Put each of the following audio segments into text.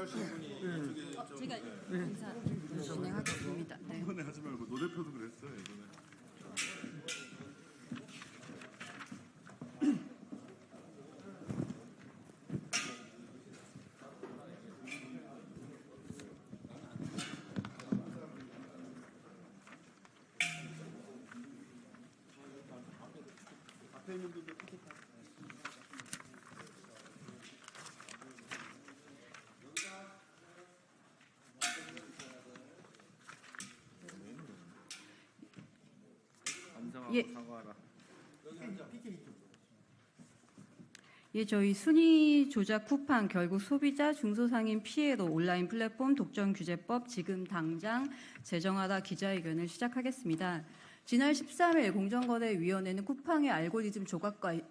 하실 분이 이쪽에 제가 인사 진행하겠습니다. 네. 이번에 하지 말고 노 대표도 그랬어요 이번에. 앞에 있는 분들 예. 예, 저희 순위 조작 쿠팡 결국 소비자 중소상인 피해로 온라인 플랫폼 독점 규제법 지금 당장 제정하다 기자회견을 시작하겠습니다. 지난 13일 공정거래위원회는 쿠팡의 알고리즘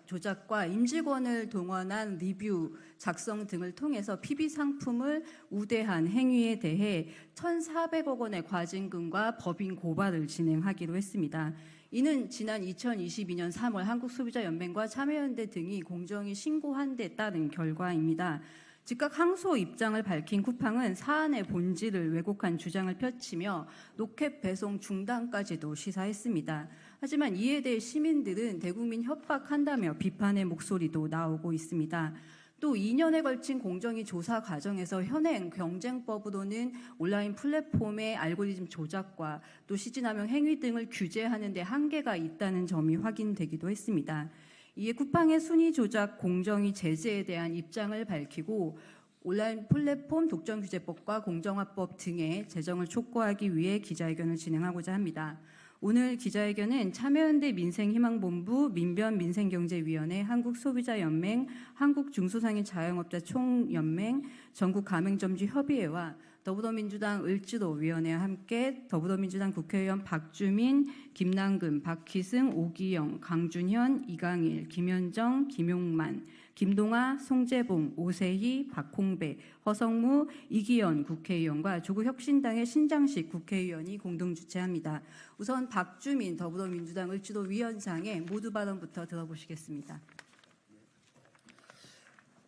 조작과 임직원을 동원한 리뷰 작성 등을 통해서 PB 상품을 우대한 행위에 대해 1,400억 원의 과징금과 법인 고발을 진행하기로 했습니다. 이는 지난 2022년 3월 한국소비자연맹과 참여연대 등이 공정위 신고한 데 따른 결과입니다. 즉각 항소 입장을 밝힌 쿠팡은 사안의 본질을 왜곡한 주장을 펼치며 로켓 배송 중단까지도 시사했습니다. 하지만 이에 대해 시민들은 대국민 협박한다며 비판의 목소리도 나오고 있습니다. 또 2년에 걸친 공정위 조사 과정에서 현행 경쟁법으로는 온라인 플랫폼의 알고리즘 조작과 또 시진함용 행위 등을 규제하는 데 한계가 있다는 점이 확인되기도 했습니다. 이에 쿠팡의 순위 조작 공정위 제재에 대한 입장을 밝히고 온라인 플랫폼 독점 규제법과 공정화법 등의 제정을 촉구하기 위해 기자회견을 진행하고자 합니다. 오늘 기자회견은 참여연대 민생희망본부, 민변민생경제위원회, 한국소비자연맹, 한국중소상인 자영업자 총연맹, 전국가맹점주협의회와 더불어민주당 을지로위원회와 함께 더불어민주당 국회의원 박주민, 김남근, 박희승, 오기영, 강준현, 이강일, 김현정, 김용만, 김동아, 송재봉, 오세희, 박홍배, 허성무, 이기현 국회의원과 조국혁신당의 신장식 국회의원이 공동 주최합니다. 우선 박주민 더불어민주당 을지로위원장의 모두 발언부터 들어보시겠습니다.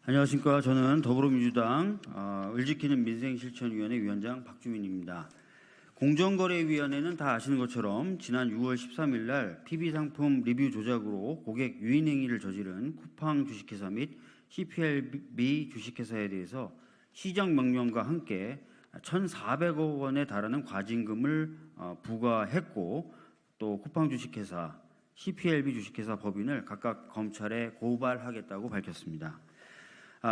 안녕하십니까. 저는 더불어민주당 을지키는 민생실천위원회 위원장 박주민입니다. 공정거래위원회는 다 아시는 것처럼 지난 6월 13일 날 PB상품 리뷰 조작으로 고객 유인 행위를 저지른 쿠팡 주식회사 및 CPLB 주식회사에 대해서 시정명령과 함께 1,400억 원에 달하는 과징금을 부과했고 또 쿠팡 주식회사, CPLB 주식회사 법인을 각각 검찰에 고발하겠다고 밝혔습니다.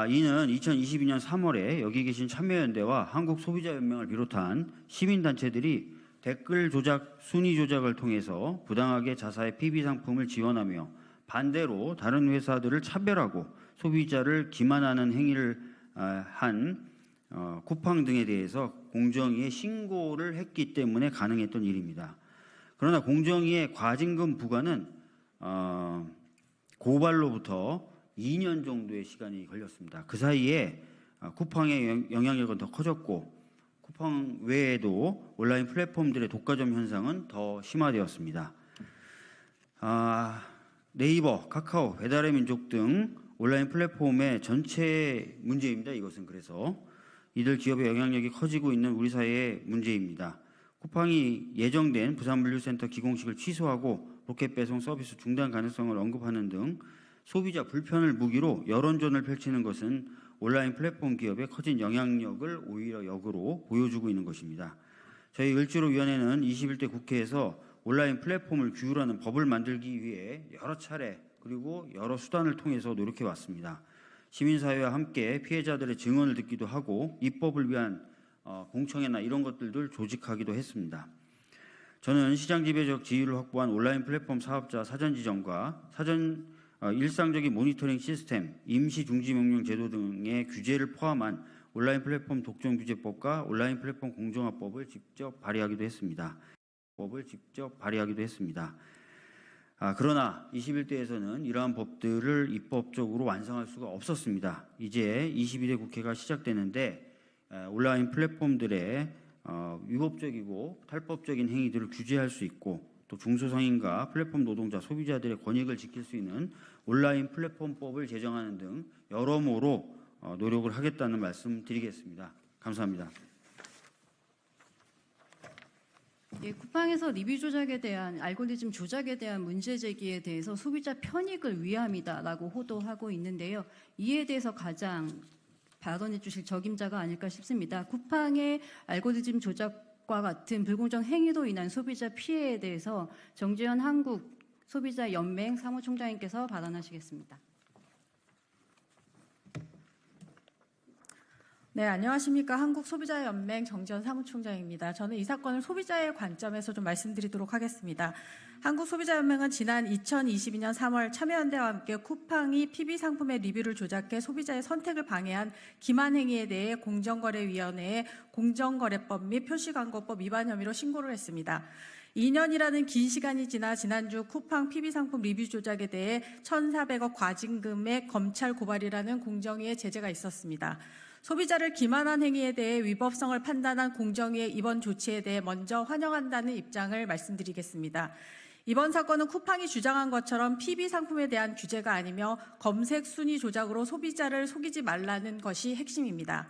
이는 2022년 3월에 여기 계신 참여연대와 한국소비자연맹을 비롯한 시민단체들이 댓글 조작, 순위 조작을 통해서 부당하게 자사의 PB 상품을 지원하며 반대로 다른 회사들을 차별하고 소비자를 기만하는 행위를 한 쿠팡 등에 대해서 공정위에 신고를 했기 때문에 가능했던 일입니다. 그러나 공정위의 과징금 부과는 고발로부터 2년 정도의 시간이 걸렸습니다. 그 사이에 쿠팡의 영향력은 더 커졌고 쿠팡 외에도 온라인 플랫폼들의 독과점 현상은 더 심화되었습니다. 네이버, 카카오, 배달의 민족 등 온라인 플랫폼의 전체 문제입니다. 이것은 그래서 이들 기업의 영향력이 커지고 있는 우리 사회의 문제입니다. 쿠팡이 예정된 부산물류센터 기공식을 취소하고 로켓 배송 서비스 중단 가능성을 언급하는 등 소비자 불편을 무기로 여론전을 펼치는 것은 온라인 플랫폼 기업의 커진 영향력을 오히려 역으로 보여주고 있는 것입니다. 저희 을지로위원회는 21대 국회에서 온라인 플랫폼을 규율하는 법을 만들기 위해 여러 차례 그리고 여러 수단을 통해서 노력해 왔습니다. 시민사회와 함께 피해자들의 증언을 듣기도 하고 입법을 위한 공청회나 이런 것들도 조직하기도 했습니다. 저는 시장 지배적 지위를 확보한 온라인 플랫폼 사업자 사전 지정과 일상적인 모니터링 시스템, 임시 중지 명령 제도 등의 규제를 포함한 온라인 플랫폼 독점 규제법과 온라인 플랫폼 공정화법을 직접 발의하기도 했습니다. 그러나 21대에서는 이러한 법들을 입법적으로 완성할 수가 없었습니다. 이제 22대 국회가 시작되는데 온라인 플랫폼들의 위법적이고 탈법적인 행위들을 규제할 수 있고 또 중소상인과 플랫폼 노동자, 소비자들의 권익을 지킬 수 있는 온라인 플랫폼법을 제정하는 등 여러모로 노력을 하겠다는 말씀 드리겠습니다. 감사합니다. 예, 쿠팡에서 리뷰 조작에 대한 알고리즘 조작에 대한 문제 제기에 대해서 소비자 편익을 위함이다라고 호도하고 있는데요. 이에 대해서 가장 발언해 주실 적임자가 아닐까 싶습니다. 쿠팡의 알고리즘 조작과 같은 불공정 행위로 인한 소비자 피해에 대해서 정재현 한국 소비자연맹 사무총장님께서 발언하시겠습니다. 네, 안녕하십니까. 한국소비자연맹 정지현 사무총장입니다. 저는 이 사건을 소비자의 관점에서 좀 말씀드리도록 하겠습니다. 한국소비자연맹은 지난 2022년 3월 참여연대와 함께 쿠팡이 PB 상품의 리뷰를 조작해 소비자의 선택을 방해한 기만 행위에 대해 공정거래위원회에 공정거래법 및 표시광고법 위반 혐의로 신고를 했습니다. 2년이라는 긴 시간이 지나 지난주 쿠팡 PB 상품 리뷰 조작에 대해 1,400억 과징금의 검찰 고발이라는 공정위의 제재가 있었습니다. 소비자를 기만한 행위에 대해 위법성을 판단한 공정위의 이번 조치에 대해 먼저 환영한다는 입장을 말씀드리겠습니다. 이번 사건은 쿠팡이 주장한 것처럼 PB 상품에 대한 규제가 아니며 검색 순위 조작으로 소비자를 속이지 말라는 것이 핵심입니다.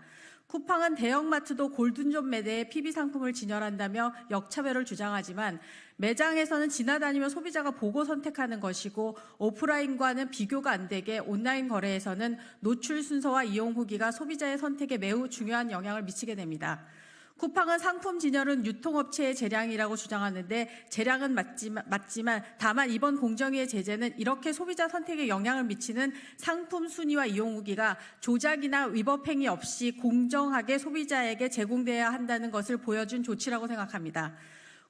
쿠팡은 대형마트도 골든존 매대에 PB 상품을 진열한다며 역차별을 주장하지만 매장에서는 지나다니며 소비자가 보고 선택하는 것이고 오프라인과는 비교가 안 되게 온라인 거래에서는 노출 순서와 이용 후기가 소비자의 선택에 매우 중요한 영향을 미치게 됩니다. 쿠팡은 상품 진열은 유통업체의 재량이라고 주장하는데 재량은 맞지만 다만 이번 공정위의 제재는 이렇게 소비자 선택에 영향을 미치는 상품 순위와 이용 후기가 조작이나 위법 행위 없이 공정하게 소비자에게 제공돼야 한다는 것을 보여준 조치라고 생각합니다.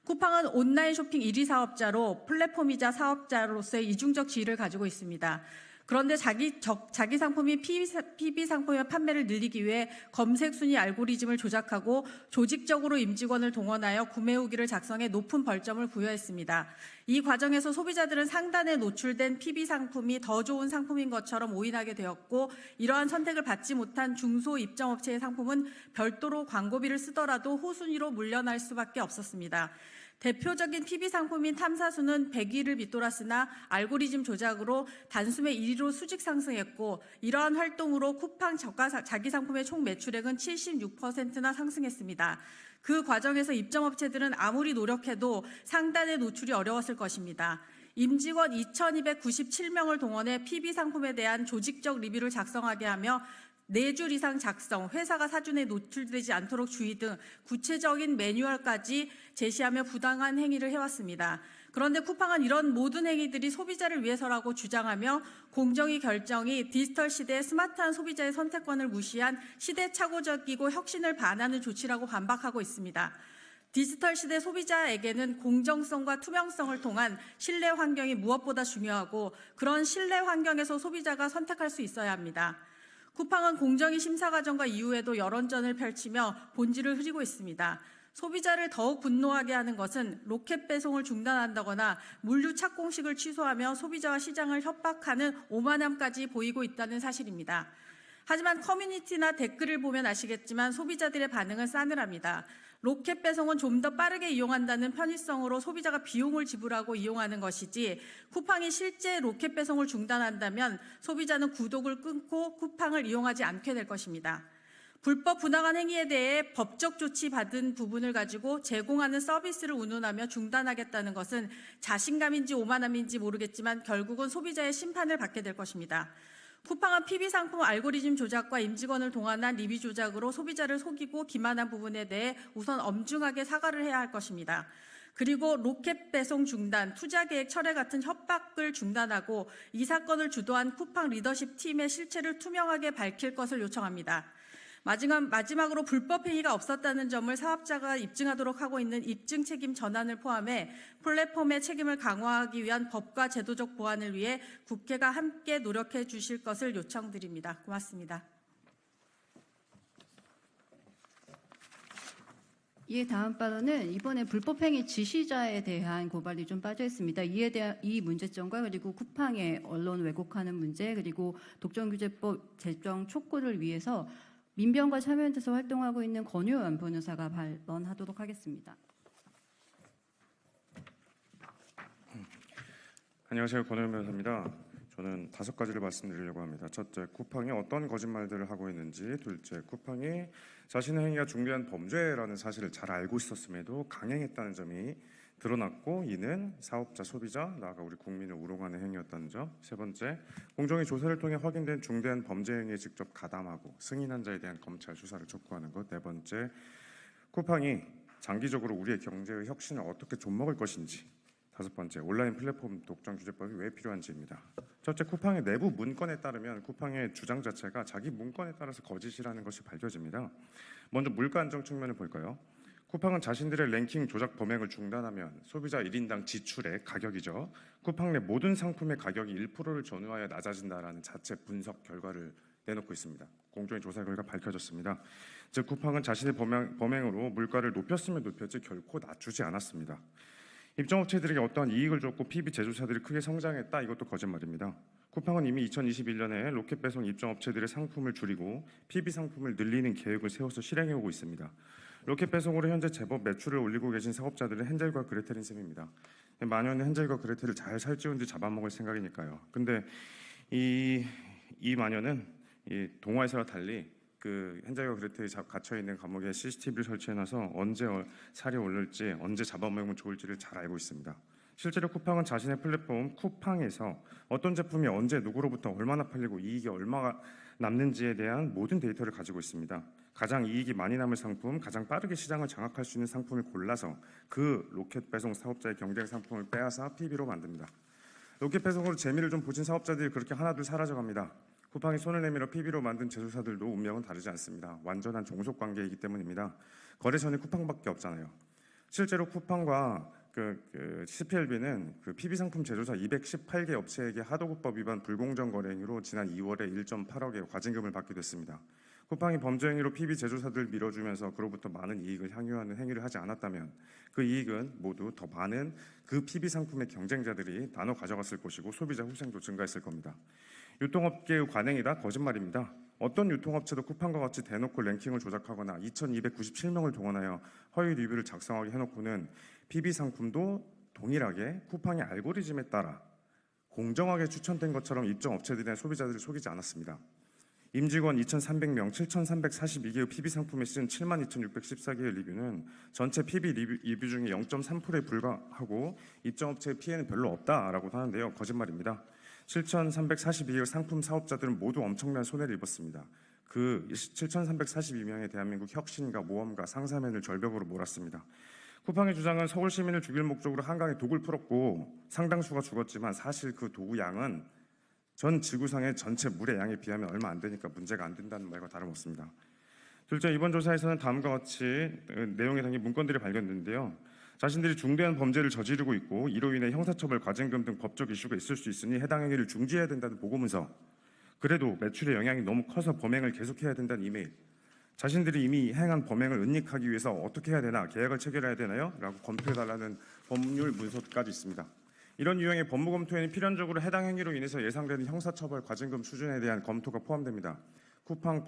쿠팡은 온라인 쇼핑 1위 사업자로 플랫폼이자 사업자로서의 이중적 지위를 가지고 있습니다. 그런데 자기 상품인 PB 상품의 판매를 늘리기 위해 검색 순위 알고리즘을 조작하고 조직적으로 임직원을 동원하여 구매 후기를 작성해 높은 벌점을 부여했습니다. 이 과정에서 소비자들은 상단에 노출된 PB 상품이 더 좋은 상품인 것처럼 오인하게 되었고 이러한 선택을 받지 못한 중소 입점업체의 상품은 별도로 광고비를 쓰더라도 호순위로 물려날 수밖에 없었습니다. 대표적인 PB 상품인 탐사수는 100위를 밑돌았으나 알고리즘 조작으로 단숨에 1위로 수직 상승했고 이러한 활동으로 쿠팡 자기 상품의 총 매출액은 76%나 상승했습니다. 그 과정에서 입점업체들은 아무리 노력해도 상단의 노출이 어려웠을 것입니다. 임직원 2,297명을 동원해 PB 상품에 대한 조직적 리뷰를 작성하게 하며 4줄 이상 작성, 회사가 사준에 노출되지 않도록 주의 등 구체적인 매뉴얼까지 제시하며 부당한 행위를 해왔습니다. 그런데 쿠팡은 이런 모든 행위들이 소비자를 위해서라고 주장하며 공정위 결정이 디지털 시대의 스마트한 소비자의 선택권을 무시한 시대착오적이고 혁신을 반하는 조치라고 반박하고 있습니다. 디지털 시대 소비자에게는 공정성과 투명성을 통한 신뢰 환경이 무엇보다 중요하고 그런 신뢰 환경에서 소비자가 선택할 수 있어야 합니다. 쿠팡은 공정위 심사 과정과 이후에도 여론전을 펼치며 본질을 흐리고 있습니다. 소비자를 더욱 분노하게 하는 것은 로켓 배송을 중단한다거나 물류 착공식을 취소하며 소비자와 시장을 협박하는 오만함까지 보이고 있다는 사실입니다. 하지만 커뮤니티나 댓글을 보면 아시겠지만 소비자들의 반응은 싸늘합니다. 로켓 배송은 좀 더 빠르게 이용한다는 편의성으로 소비자가 비용을 지불하고 이용하는 것이지 쿠팡이 실제 로켓 배송을 중단한다면 소비자는 구독을 끊고 쿠팡을 이용하지 않게 될 것입니다. 불법 부당한 행위에 대해 법적 조치 받은 부분을 가지고 제공하는 서비스를 운운하며 중단하겠다는 것은 자신감인지 오만함인지 모르겠지만 결국은 소비자의 심판을 받게 될 것입니다. 쿠팡은 PB 상품 알고리즘 조작과 임직원을 동원한 리뷰 조작으로 소비자를 속이고 기만한 부분에 대해 우선 엄중하게 사과를 해야 할 것입니다. 그리고 로켓 배송 중단, 투자 계획 철회 같은 협박을 중단하고 이 사건을 주도한 쿠팡 리더십 팀의 실체를 투명하게 밝힐 것을 요청합니다. 마지막으로 불법 행위가 없었다는 점을 사업자가 입증하도록 하고 있는 입증 책임 전환을 포함해 플랫폼의 책임을 강화하기 위한 법과 제도적 보완을 위해 국회가 함께 노력해 주실 것을 요청드립니다. 고맙습니다. 예, 다음 발언은 이번에 불법행위 지시자에 대한 고발이 좀 빠져 있습니다. 이에 대한 이 문제점과 그리고 쿠팡의 언론 왜곡하는 문제 그리고 독점규제법 제정 촉구를 위해서 민변과 참여연대에서 활동하고 있는 권효연 변호사가 발언하도록 하겠습니다. 안녕하세요. 권효연 변호사입니다. 저는 5가지를 말씀드리려고 합니다. 첫째, 쿠팡이 어떤 거짓말들을 하고 있는지. 둘째, 쿠팡이 자신의 행위가 중대한 범죄라는 사실을 잘 알고 있었음에도 강행했다는 점이 드러났고, 이는 사업자, 소비자, 나아가 우리 국민을 우롱하는 행위였다는 점. 세 번째, 공정위 조사를 통해 확인된 중대한 범죄 행위에 직접 가담하고 승인한 자에 대한 검찰 수사를 촉구하는 것. 네 번째, 쿠팡이 장기적으로 우리의 경제의 혁신을 어떻게 좀먹을 것인지. 다섯 번째, 온라인 플랫폼 독점 규제법이 왜 필요한지입니다. 첫째, 쿠팡의 내부 문건에 따르면 쿠팡의 주장 자체가 자기 문건에 따라서 거짓이라는 것이 밝혀집니다. 먼저 물가 안정 측면을 볼까요? 쿠팡은 자신들의 랭킹 조작 범행을 중단하면 소비자 1인당 지출의 가격이죠. 쿠팡 내 모든 상품의 가격이 1%를 전후하여 낮아진다라는 자체 분석 결과를 내놓고 있습니다. 공정위 조사 결과 밝혀졌습니다. 즉 쿠팡은 자신의 범행으로 물가를 높였으면 높였지 결코 낮추지 않았습니다. 입점업체들에게 어떠한 이익을 줬고 PB 제조사들이 크게 성장했다, 이것도 거짓말입니다. 쿠팡은 이미 2021년에 로켓 배송 입점업체들의 상품을 줄이고 PB 상품을 늘리는 계획을 세워서 실행해오고 있습니다. 로켓 배송으로 현재 제법 매출을 올리고 계신 사업자들은 헨젤과 그레텔인 셈입니다. 마녀는 헨젤과 그레텔을 잘 살찌운 뒤 잡아먹을 생각이니까요. 근데 이 마녀는 이 동화에서와 달리 그 헨젤과 그레텔이 갇혀 있는 감옥에 CCTV를 설치해놔서 언제 살이 오를지, 언제 잡아먹으면 좋을지를 잘 알고 있습니다. 실제로 쿠팡은 자신의 플랫폼 쿠팡에서 어떤 제품이 언제 누구로부터 얼마나 팔리고 이익이 얼마가 남는지에 대한 모든 데이터를 가지고 있습니다. 가장 이익이 많이 남을 상품, 가장 빠르게 시장을 장악할 수 있는 상품을 골라서 그 로켓 배송 사업자의 경쟁 상품을 빼앗아 PB로 만듭니다. 로켓 배송으로 재미를 좀 보신 사업자들이 그렇게 하나둘 사라져갑니다. 쿠팡이 손을 내밀어 PB로 만든 제조사들도 운명은 다르지 않습니다. 완전한 종속 관계이기 때문입니다. 거래선이 쿠팡밖에 없잖아요. 실제로 쿠팡과 CPLB는 그 PB 상품 제조사 218개 업체에게 하도급법 위반 불공정 거래 행위로 지난 2월에 1.8억의 과징금을 받게 됐습니다. 쿠팡이 범죄 행위로 PB 제조사들 밀어주면서 그로부터 많은 이익을 향유하는 행위를 하지 않았다면 그 이익은 모두 더 많은 그 PB 상품의 경쟁자들이 나눠 가져갔을 것이고 소비자 후생도 증가했을 겁니다. 유통업계의 관행이다? 거짓말입니다. 어떤 유통업체도 쿠팡과 같이 대놓고 랭킹을 조작하거나 2297명을 동원하여 허위 리뷰를 작성하게 해놓고는 PB 상품도 동일하게 쿠팡의 알고리즘에 따라 공정하게 추천된 것처럼 입점업체들이나 소비자들을 속이지 않았습니다. 임직원 2,300명, 7,342개의 PB 상품에 쓴 72,614개의 리뷰는 전체 PB 리뷰 중에 0.3%에 불과하고 입점업체의 피해는 별로 없다라고 하는데요. 거짓말입니다. 7,342개의 상품 사업자들은 모두 엄청난 손해를 입었습니다. 그 7,342명의 대한민국 혁신가, 모험가, 상사맨을 절벽으로 몰았습니다. 쿠팡의 주장은 서울 시민을 죽일 목적으로 한강에 독을 풀었고 상당수가 죽었지만 사실 그 도구 양은 전 지구상의 전체 물의 양에 비하면 얼마 안 되니까 문제가 안 된다는 말과 다름없습니다. 둘째, 이번 조사에서는 다음과 같이 내용에 담긴 문건들이 발견됐는데요. 자신들이 중대한 범죄를 저지르고 있고 이로 인해 형사처벌, 과징금 등 법적 이슈가 있을 수 있으니 해당 행위를 중지해야 된다는 보고문서, 그래도 매출의 영향이 너무 커서 범행을 계속해야 된다는 이메일, 자신들이 이미 행한 범행을 은닉하기 위해서 어떻게 해야 되나, 계약을 체결해야 되나요? 라고 검토해달라는 법률 문서까지 있습니다. 이런 유형의 법무 검토에는 필연적으로 해당 행위로 인해서 예상되는 형사처벌, 과징금 수준에 대한 검토가 포함됩니다. 쿠팡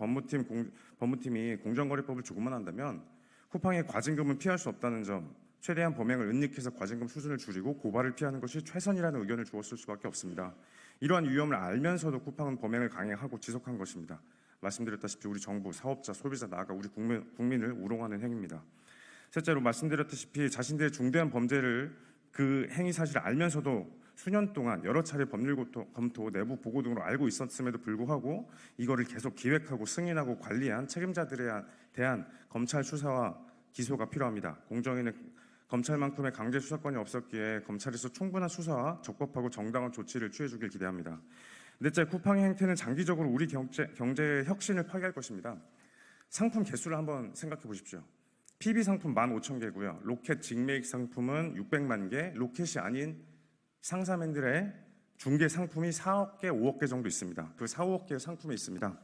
법무팀이 공정거래법을 조금만 한다면 쿠팡의 과징금은 피할 수 없다는 점, 최대한 범행을 은닉해서 과징금 수준을 줄이고 고발을 피하는 것이 최선이라는 의견을 주었을 수밖에 없습니다. 이러한 위험을 알면서도 쿠팡은 범행을 강행하고 지속한 것입니다. 말씀드렸다시피 우리 정부, 사업자, 소비자, 나아가 우리 국민을 우롱하는 행위입니다. 셋째로 말씀드렸다시피 자신들의 중대한 범죄를 그 행위 사실을 알면서도 수년 동안 여러 차례 법률 검토, 내부 보고 등으로 알고 있었음에도 불구하고 이거를 계속 기획하고 승인하고 관리한 책임자들에 대한 검찰 수사와 기소가 필요합니다. 공정위는 검찰만큼의 강제 수사권이 없었기에 검찰에서 충분한 수사와 적법하고 정당한 조치를 취해주길 기대합니다. 넷째, 쿠팡의 행태는 장기적으로 우리 경제의 혁신을 파괴할 것입니다. 상품 개수를 한번 생각해 보십시오. PB 상품 15,000개고요. 로켓 직매입 상품은 600만 개, 로켓이 아닌 상사맨들의 중개 상품이 4억 개, 5억 개 정도 있습니다. 그 4, 5억 개의 상품에 있습니다.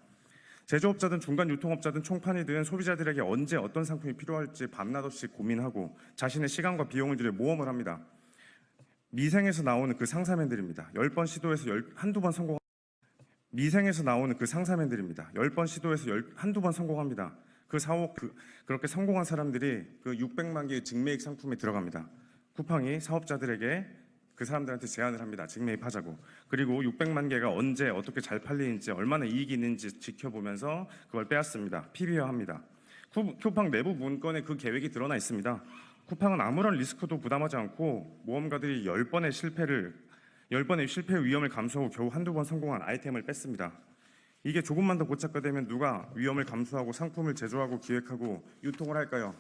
제조업자든 중간 유통업자든 총판이든 소비자들에게 언제 어떤 상품이 필요할지 밤낮 없이 고민하고 자신의 시간과 비용을 들여 모험을 합니다. 미생에서 나오는 그 상사맨들입니다. 10번 시도해서 한두 번 성공. 미생에서 나오는 그 상사맨들입니다. 10번 시도해서 한두 번 성공합니다. 그렇게 성공한 사람들이 그 600만 개의 직매입 상품에 들어갑니다. 쿠팡이 사업자들에게 그 사람들한테 제안을 합니다. 직매입하자고. 그리고 600만 개가 언제 어떻게 잘 팔리는지 얼마나 이익이 있는지 지켜보면서 그걸 빼앗습니다. PB화합니다. 쿠팡 내부 문건에 그 계획이 드러나 있습니다. 쿠팡은 아무런 리스크도 부담하지 않고 모험가들이 10번의 실패 위험을 감수하고 겨우 한두 번 성공한 아이템을 뺐습니다. 이게 조금만 더 고착화되면 누가 위험을 감수하고 상품을 제조하고 기획하고 유통을 할까요?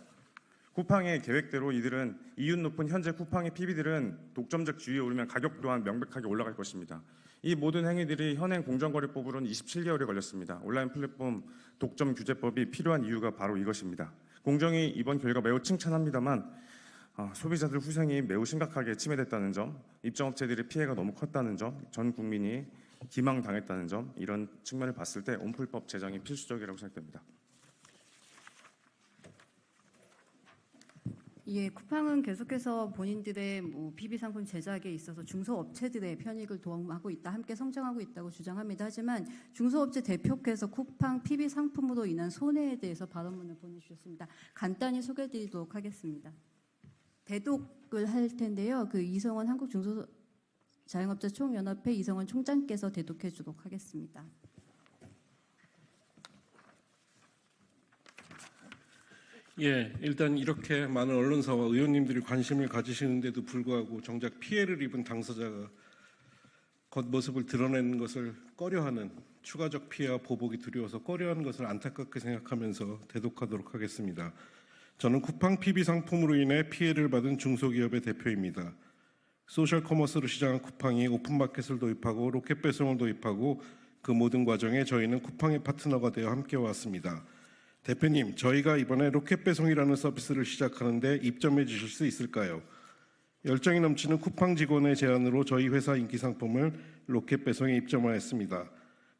쿠팡의 계획대로 이들은 이윤 높은 현재 쿠팡의 PB들은 독점적 지위에 오르면 가격 또한 명백하게 올라갈 것입니다. 이 모든 행위들이 현행 공정거래법으로는 27개월이 걸렸습니다. 온라인 플랫폼 독점 규제법이 필요한 이유가 바로 이것입니다. 공정위 이번 결과 매우 칭찬합니다만 소비자들 후생이 매우 심각하게 침해됐다는 점, 입점업체들의 피해가 너무 컸다는 점, 전 국민이 기망당했다는 점, 이런 측면을 봤을 때 온풀법 제정이 필수적이라고 생각됩니다. 예, 쿠팡은 계속해서 본인들의 PB 상품 제작에 있어서 중소업체들의 편익을 도움하고 있다, 함께 성장하고 있다고 주장합니다. 하지만 중소업체 대표께서 쿠팡 PB 상품으로 인한 손해에 대해서 발언문을 보내주셨습니다. 간단히 소개해드리도록 하겠습니다. 대독을 할 텐데요. 그 이성원 한국중소자영업자 총연합회 이성원 총장께서 대독해주도록 하겠습니다. 예, 일단 이렇게 많은 언론사와 의원님들이 관심을 가지시는데도 불구하고 정작 피해를 입은 당사자가 겉모습을 드러내는 것을 꺼려하는, 추가적 피해와 보복이 두려워서 꺼려하는 것을 안타깝게 생각하면서 대독하도록 하겠습니다. 저는 쿠팡 PB 상품으로 인해 피해를 받은 중소기업의 대표입니다. 소셜 커머스로 시작한 쿠팡이 오픈마켓을 도입하고 로켓 배송을 도입하고 그 모든 과정에 저희는 쿠팡의 파트너가 되어 함께 왔습니다. 대표님, 저희가 이번에 로켓 배송이라는 서비스를 시작하는데 입점해 주실 수 있을까요? 열정이 넘치는 쿠팡 직원의 제안으로 저희 회사 인기 상품을 로켓 배송에 입점하였습니다.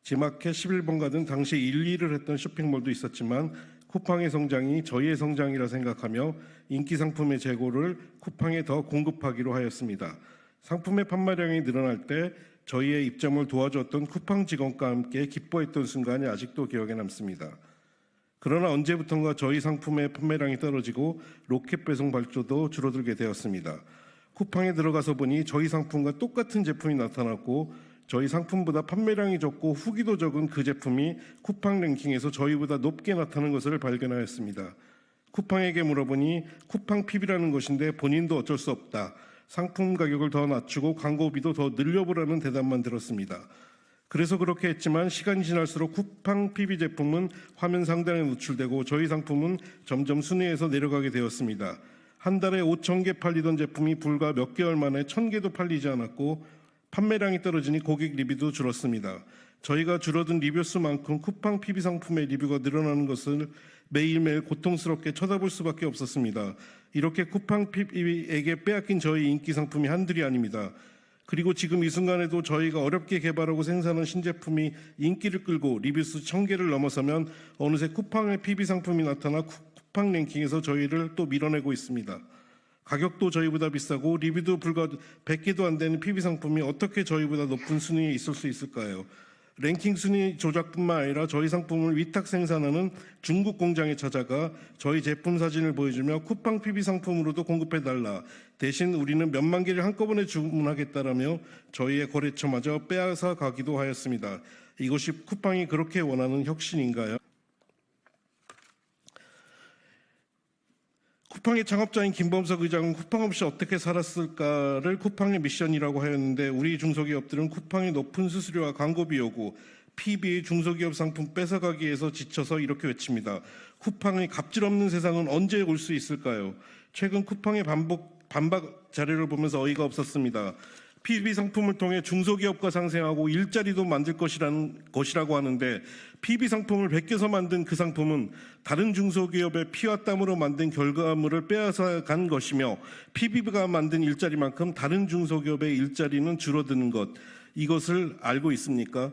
지마켓 11번가 등 당시 1, 2를 했던 쇼핑몰도 있었지만 쿠팡의 성장이 저희의 성장이라 생각하며 인기 상품의 재고를 쿠팡에 더 공급하기로 하였습니다. 상품의 판매량이 늘어날 때 저희의 입점을 도와줬던 쿠팡 직원과 함께 기뻐했던 순간이 아직도 기억에 남습니다. 그러나 언제부턴가 저희 상품의 판매량이 떨어지고 로켓 배송 발주도 줄어들게 되었습니다. 쿠팡에 들어가서 보니 저희 상품과 똑같은 제품이 나타났고 저희 상품보다 판매량이 적고 후기도 적은 그 제품이 쿠팡 랭킹에서 저희보다 높게 나타난 것을 발견하였습니다. 쿠팡에게 물어보니 쿠팡 PB라는 것인데 본인도 어쩔 수 없다. 상품 가격을 더 낮추고 광고비도 더 늘려보라는 대답만 들었습니다. 그래서 그렇게 했지만 시간이 지날수록 쿠팡 PB 제품은 화면 상단에 노출되고 저희 상품은 점점 순위에서 내려가게 되었습니다. 한 달에 5,000개 팔리던 제품이 불과 몇 개월 만에 1,000개도 팔리지 않았고 판매량이 떨어지니 고객 리뷰도 줄었습니다. 저희가 줄어든 리뷰 수만큼 쿠팡 PB 상품의 리뷰가 늘어나는 것을 매일매일 고통스럽게 쳐다볼 수밖에 없었습니다. 이렇게 쿠팡 PB에게 빼앗긴 저희 인기 상품이 한둘이 아닙니다. 그리고 지금 이 순간에도 저희가 어렵게 개발하고 생산한 신제품이 인기를 끌고 리뷰수 1,000개를 넘어서면 어느새 쿠팡의 PB 상품이 나타나 쿠팡 랭킹에서 저희를 또 밀어내고 있습니다. 가격도 저희보다 비싸고 리뷰도 불과 100개도 안 되는 PB 상품이 어떻게 저희보다 높은 순위에 있을 수 있을까요? 랭킹 순위 조작뿐만 아니라 저희 상품을 위탁 생산하는 중국 공장에 찾아가 저희 제품 사진을 보여주며 쿠팡 PB 상품으로도 공급해달라. 대신 우리는 몇만 개를 한꺼번에 주문하겠다라며 저희의 거래처마저 빼앗아 가기도 하였습니다. 이것이 쿠팡이 그렇게 원하는 혁신인가요? 쿠팡의 창업자인 김범석 의장은 쿠팡 없이 어떻게 살았을까를 쿠팡의 미션이라고 하였는데 우리 중소기업들은 쿠팡의 높은 수수료와 광고비 요구, PB 중소기업 상품 뺏어가기 위해서 지쳐서 이렇게 외칩니다. 쿠팡의 갑질 없는 세상은 언제 올 수 있을까요? 최근 쿠팡의 반박 자료를 보면서 어이가 없었습니다. PB 상품을 통해 중소기업과 상생하고 일자리도 만들 것이라고 하는데 PB 상품을 베껴서 만든 그 상품은 다른 중소기업의 피와 땀으로 만든 결과물을 빼앗아 간 것이며 PB가 만든 일자리만큼 다른 중소기업의 일자리는 줄어드는 것, 이것을 알고 있습니까?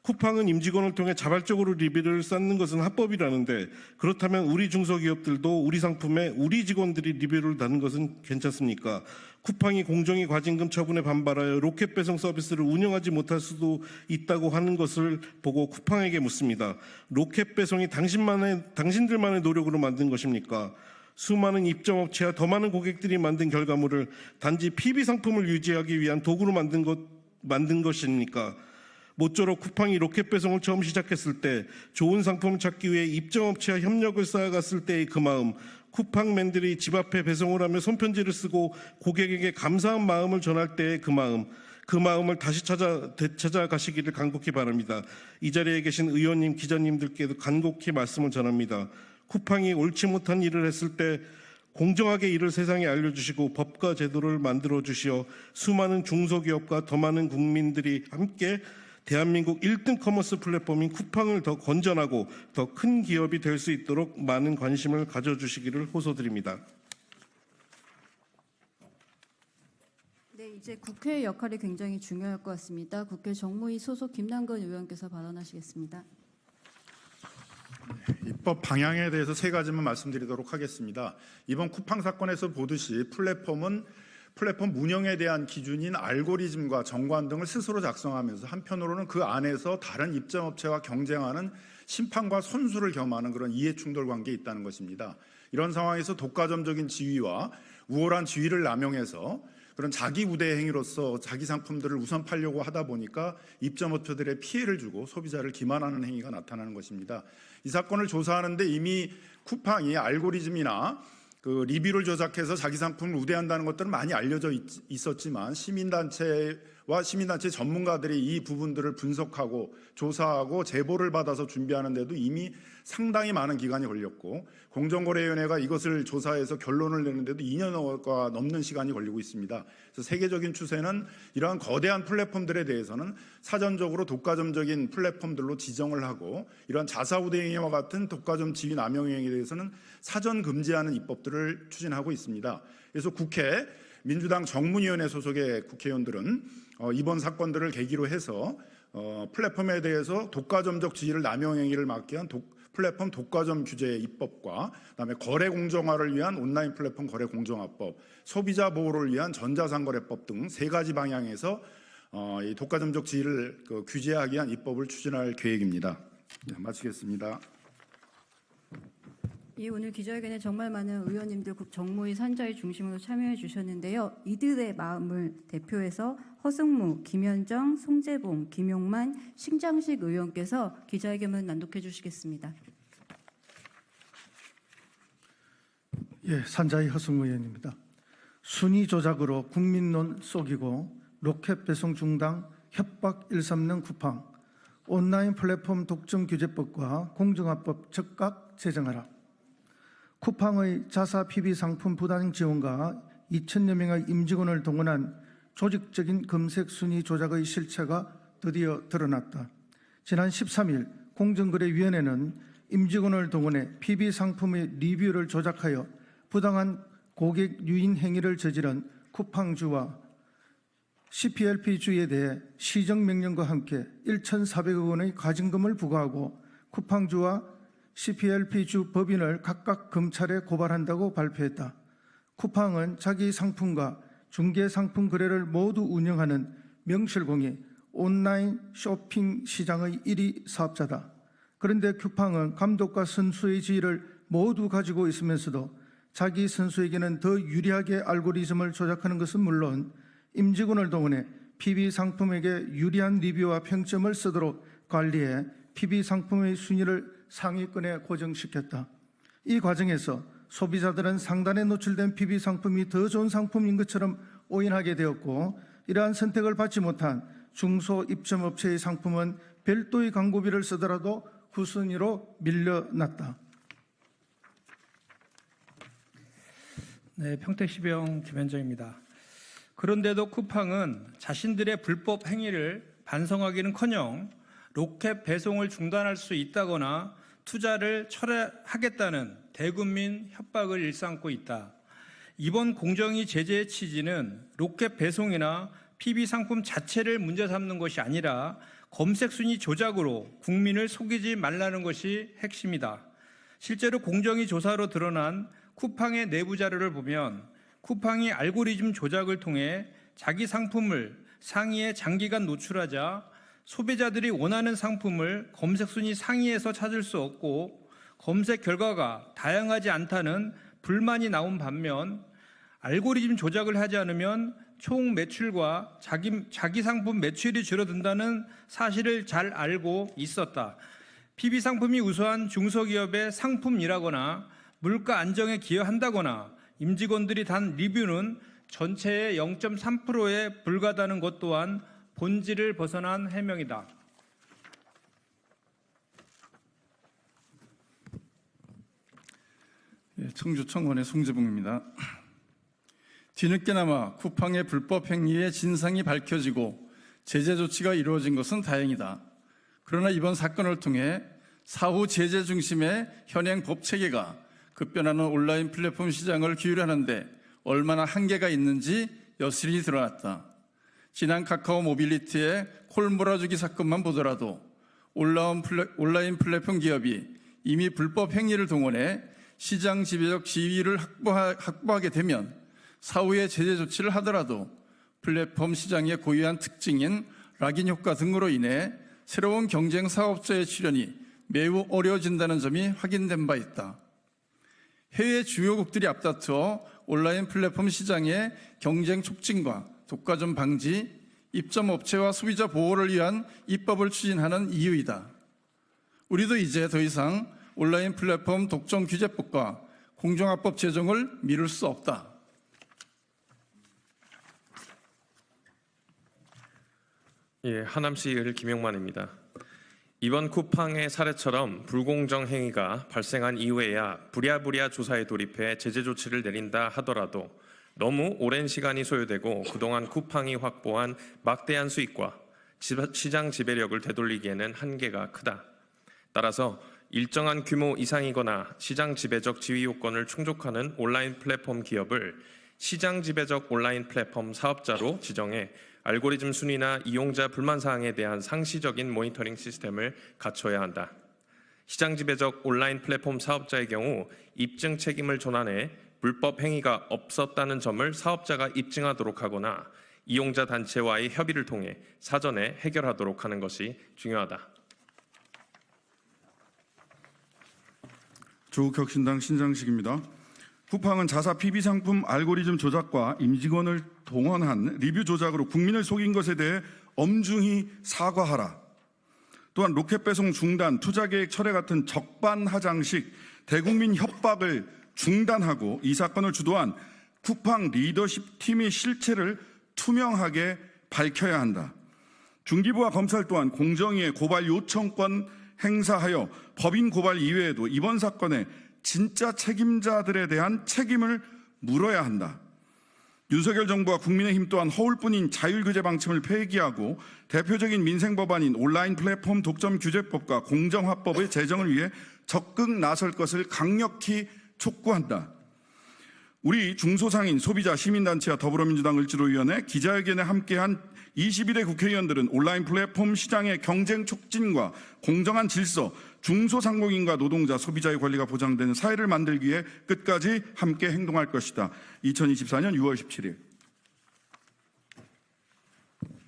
쿠팡은 임직원을 통해 자발적으로 리뷰를 쌓는 것은 합법이라는데 그렇다면 우리 중소기업들도 우리 상품에 우리 직원들이 리뷰를 다는 것은 괜찮습니까? 쿠팡이 공정위 과징금 처분에 반발하여 로켓 배송 서비스를 운영하지 못할 수도 있다고 하는 것을 보고 쿠팡에게 묻습니다. 로켓 배송이 당신들만의 노력으로 만든 것입니까? 수많은 입점업체와 더 많은 고객들이 만든 결과물을 단지 PB 상품을 유지하기 위한 도구로 만든 것입니까? 모쪼록 쿠팡이 로켓 배송을 처음 시작했을 때 좋은 상품을 찾기 위해 입점업체와 협력을 쌓아갔을 때의 그 마음, 쿠팡맨들이 집 앞에 배송을 하며 손편지를 쓰고 고객에게 감사한 마음을 전할 때의 그 마음을 다시 되찾아가시기를 간곡히 바랍니다. 이 자리에 계신 의원님, 기자님들께도 간곡히 말씀을 전합니다. 쿠팡이 옳지 못한 일을 했을 때 공정하게 이를 세상에 알려주시고 법과 제도를 만들어 주시어 수많은 중소기업과 더 많은 국민들이 함께 대한민국 1등 커머스 플랫폼인 쿠팡을 더 건전하고 더 큰 기업이 될 수 있도록 많은 관심을 가져주시기를 호소드립니다. 네, 이제 국회의 역할이 굉장히 중요할 것 같습니다. 국회 정무위 소속 김남근 의원께서 발언하시겠습니다. 입법 방향에 대해서 세 가지만 말씀드리도록 하겠습니다. 이번 쿠팡 사건에서 보듯이 플랫폼 운영에 대한 기준인 알고리즘과 정관 등을 스스로 작성하면서 한편으로는 그 안에서 다른 입점업체와 경쟁하는 심판과 손수를 겸하는 그런 이해충돌 관계에 있다는 것입니다. 이런 상황에서 독과점적인 지위와 우월한 지위를 남용해서 그런 자기 우대 행위로서 자기 상품들을 우선 팔려고 하다 보니까 입점업체들의 피해를 주고 소비자를 기만하는 행위가 나타나는 것입니다. 이 사건을 조사하는데 이미 쿠팡이 알고리즘이나 그 리뷰를 조작해서 자기 상품을 우대한다는 것들은 많이 알려져 있었지만 시민단체와 시민단체 전문가들이 이 부분들을 분석하고 조사하고 제보를 받아서 준비하는데도 이미 상당히 많은 기간이 걸렸고 공정거래위원회가 이것을 조사해서 결론을 내는데도 2년가 넘는 시간이 걸리고 있습니다. 그래서 세계적인 추세는 이러한 거대한 플랫폼들에 대해서는 사전적으로 독과점적인 플랫폼들로 지정을 하고 이러한 자사우대 행위와 같은 독과점 지위 남용 행위에 대해서는 사전 금지하는 입법들을 추진하고 있습니다. 그래서 국회 민주당 정문위원회 소속의 국회의원들은 이번 사건들을 계기로 해서 플랫폼에 대해서 독과점적 지위를 남용 행위를 막기 위한 플랫폼 독과점 규제 입법과 그다음에 거래 공정화를 위한 온라인 플랫폼 거래 공정화법, 소비자 보호를 위한 전자상거래법 등 세 가지 방향에서 이 독과점적 지위를 규제하기 위한 입법을 추진할 계획입니다. 네, 마치겠습니다. 예, 오늘 기자회견에 정말 많은 의원님들 정무위 산자위 중심으로 참여해 주셨는데요. 이들의 마음을 대표해서 허승무, 김현정, 송재봉, 김용만, 신장식 의원께서 기자회견을 낭독해 주시겠습니다. 예, 산자위 허승무 의원입니다. 순위 조작으로 국민론 속이고 로켓 배송 중단 협박 일삼는 쿠팡, 온라인 플랫폼 독점 규제법과 공정화법 즉각 제정하라. 쿠팡의 자사 PB 상품 부당 지원과 2천여 명의 임직원을 동원한 조직적인 검색 순위 조작의 실체가 드디어 드러났다. 지난 13일 공정거래위원회는 임직원을 동원해 PB 상품의 리뷰를 조작하여 부당한 고객 유인 행위를 저지른 쿠팡주와 CPLP주에 대해 시정명령과 함께 1,400억 원의 과징금을 부과하고 쿠팡주와 CPLP주 법인을 각각 검찰에 고발한다고 발표했다. 쿠팡은 자기 상품과 중개 상품 거래를 모두 운영하는 명실공히 온라인 쇼핑 시장의 1위 사업자다. 그런데 쿠팡은 감독과 선수의 지위를 모두 가지고 있으면서도 자기 선수에게는 더 유리하게 알고리즘을 조작하는 것은 물론 임직원을 동원해 PB 상품에게 유리한 리뷰와 평점을 쓰도록 관리해 PB 상품의 순위를 상위권에 고정시켰다. 이 과정에서 소비자들은 상단에 노출된 PB 상품이 더 좋은 상품인 것처럼 오인하게 되었고 이러한 선택을 받지 못한 중소 입점업체의 상품은 별도의 광고비를 쓰더라도 후순위로 밀려났다. 네, 평택시병 김현정입니다. 그런데도 쿠팡은 자신들의 불법 행위를 반성하기는커녕 로켓 배송을 중단할 수 있다거나 투자를 철회하겠다는 대국민 협박을 일삼고 있다. 이번 공정위 제재의 취지는 로켓 배송이나 PB 상품 자체를 문제 삼는 것이 아니라 검색 순위 조작으로 국민을 속이지 말라는 것이 핵심이다. 실제로 공정위 조사로 드러난 쿠팡의 내부 자료를 보면 쿠팡이 알고리즘 조작을 통해 자기 상품을 상위에 장기간 노출하자 소비자들이 원하는 상품을 검색 순위 상위에서 찾을 수 없고 검색 결과가 다양하지 않다는 불만이 나온 반면 알고리즘 조작을 하지 않으면 총 매출과 자기 상품 매출이 줄어든다는 사실을 잘 알고 있었다. PB 상품이 우수한 중소기업의 상품이라거나 물가 안정에 기여한다거나 임직원들이 단 리뷰는 전체의 0.3%에 불과하다는 것 또한 본질을 벗어난 해명이다. 청주 청원의 송재봉입니다. 뒤늦게나마 쿠팡의 불법 행위의 진상이 밝혀지고 제재 조치가 이루어진 것은 다행이다. 그러나 이번 사건을 통해 사후 제재 중심의 현행 법 체계가 급변하는 온라인 플랫폼 시장을 규율하는데 얼마나 한계가 있는지 여실히 드러났다. 지난 카카오 모빌리티의 콜 몰아주기 사건만 보더라도 온라인 플랫폼 기업이 이미 불법 행위를 동원해 시장 지배적 지위를 확보하게 되면 사후에 제재 조치를 하더라도 플랫폼 시장의 고유한 특징인 락인 효과 등으로 인해 새로운 경쟁 사업자의 출현이 매우 어려워진다는 점이 확인된 바 있다. 해외 주요국들이 앞다투어 온라인 플랫폼 시장의 경쟁 촉진과 독과점 방지, 입점 업체와 소비자 보호를 위한 입법을 추진하는 이유이다. 우리도 이제 더 이상 온라인 플랫폼 독점 규제법과 공정합법 제정을 미룰 수 없다. 하남시 김용만입니다. 이번 쿠팡의 사례처럼 불공정 행위가 발생한 이후에야 부랴부랴 조사에 돌입해 제재 조치를 내린다 하더라도 너무 오랜 시간이 소요되고 그동안 쿠팡이 확보한 막대한 수익과 시장 지배력을 되돌리기에는 한계가 크다. 따라서 일정한 규모 이상이거나 시장 지배적 지위 요건을 충족하는 온라인 플랫폼 기업을 시장 지배적 온라인 플랫폼 사업자로 지정해 알고리즘 순위나 이용자 불만 사항에 대한 상시적인 모니터링 시스템을 갖춰야 한다. 시장 지배적 온라인 플랫폼 사업자의 경우 입증 책임을 전환해 불법 행위가 없었다는 점을 사업자가 입증하도록 하거나 이용자 단체와의 협의를 통해 사전에 해결하도록 하는 것이 중요하다. 조국혁신당 신장식입니다. 쿠팡은 자사 PB 상품 알고리즘 조작과 임직원을 동원한 리뷰 조작으로 국민을 속인 것에 대해 엄중히 사과하라. 또한 로켓 배송 중단, 투자계획 철회 같은 적반하장식 대국민 협박을 중단하고 이 사건을 주도한 쿠팡 리더십 팀의 실체를 투명하게 밝혀야 한다. 중기부와 검찰 또한 공정위에 고발 요청권 행사하여 법인 고발 이외에도 이번 사건에 진짜 책임자들에 대한 책임을 물어야 한다. 윤석열 정부와 국민의힘 또한 허울뿐인 자율규제 방침을 폐기하고 대표적인 민생법안인 온라인 플랫폼 독점 규제법과 공정화법의 제정을 위해 적극 나설 것을 강력히 촉구한다. 우리 중소상인, 소비자, 시민단체와 더불어민주당 을지로위원회, 기자회견에 함께한 21대 국회의원들은 온라인 플랫폼 시장의 경쟁 촉진과 공정한 질서, 중소상공인과 노동자, 소비자의 권리가 보장되는 사회를 만들기 위해 끝까지 함께 행동할 것이다. 2024년 6월 17일.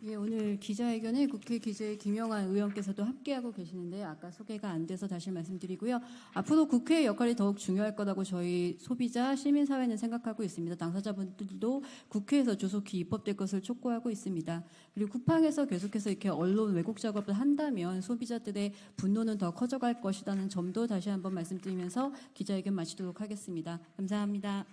예, 오늘 기자회견에 국회 기재 김영환 의원께서도 함께하고 계시는데 아까 소개가 안 돼서 다시 말씀드리고요. 앞으로 국회의 역할이 더욱 중요할 거라고 저희 소비자, 시민사회는 생각하고 있습니다. 당사자분들도 국회에서 조속히 입법될 것을 촉구하고 있습니다. 그리고 쿠팡에서 계속해서 이렇게 언론 왜곡 작업을 한다면 소비자들의 분노는 더 커져갈 것이라는 점도 다시 한번 말씀드리면서 기자회견 마치도록 하겠습니다. 감사합니다.